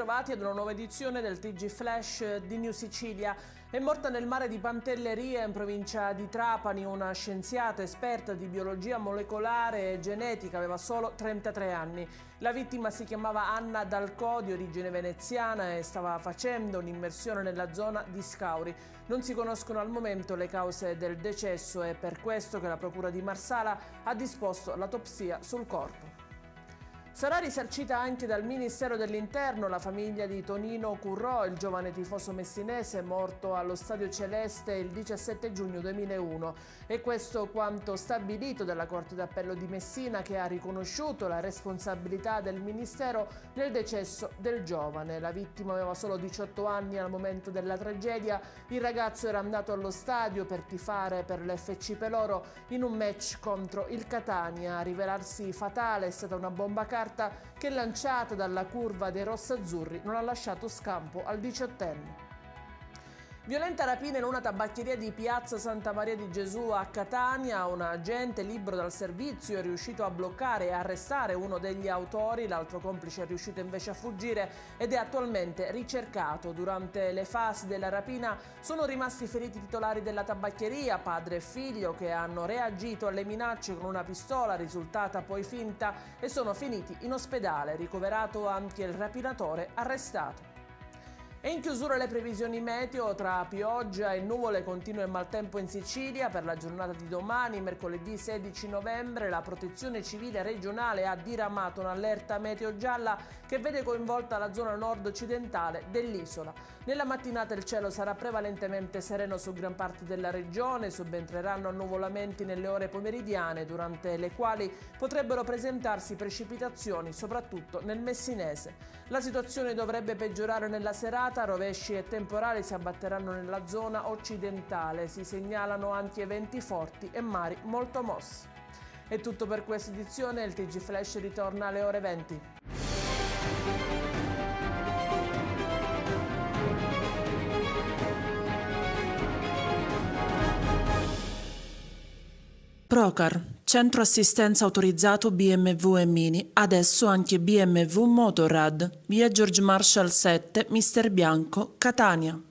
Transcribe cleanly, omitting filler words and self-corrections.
ritrovati ad una nuova edizione del TG Flash di New Sicilia. È morta nel mare di Pantelleria, in provincia di Trapani, una scienziata esperta di biologia molecolare e genetica, aveva solo 33 anni. La vittima si chiamava Anna Dalcò, di origine veneziana, e stava facendo un'immersione nella zona di Scauri. Non si conoscono al momento le cause del decesso, e per questo che la Procura di Marsala ha disposto l'autopsia sul corpo. Sarà risarcita anche dal Ministero dell'Interno la famiglia di Tonino Currò, il giovane tifoso messinese morto allo Stadio Celeste il 17 giugno 2001. E questo quanto stabilito dalla Corte d'Appello di Messina, che ha riconosciuto la responsabilità del Ministero nel decesso del giovane. La vittima aveva solo 18 anni al momento della tragedia. Il ragazzo era andato allo stadio per tifare per l'FC Peloro in un match contro il Catania. A rivelarsi fatale è stata una bomba carta che, lanciata dalla curva dei rossazzurri, non ha lasciato scampo al 18enne. Violenta rapina in una tabaccheria di Piazza Santa Maria di Gesù a Catania. Un agente libero dal servizio è riuscito a bloccare e arrestare uno degli autori, l'altro complice è riuscito invece a fuggire ed è attualmente ricercato. Durante le fasi della rapina sono rimasti feriti i titolari della tabaccheria, padre e figlio, che hanno reagito alle minacce con una pistola risultata poi finta e sono finiti in ospedale. Ricoverato anche il rapinatore arrestato. E in chiusura le previsioni meteo: tra pioggia e nuvole, continuo e maltempo in Sicilia. Per la giornata di domani, mercoledì 16 novembre, la Protezione Civile regionale ha diramato un'allerta meteo gialla che vede coinvolta la zona nord-occidentale dell'isola. Nella mattinata il cielo sarà prevalentemente sereno su gran parte della regione, subentreranno annuvolamenti nelle ore pomeridiane, durante le quali potrebbero presentarsi precipitazioni, soprattutto nel messinese. La situazione dovrebbe peggiorare nella serata. Rovesci e temporali si abbatteranno nella zona occidentale, si segnalano anche venti forti e mari molto mossi. È tutto per questa edizione, il TG Flash ritorna alle ore 20. Procar, centro assistenza autorizzato BMW e Mini, adesso anche BMW Motorrad, via George Marshall 7, Mister Bianco, Catania.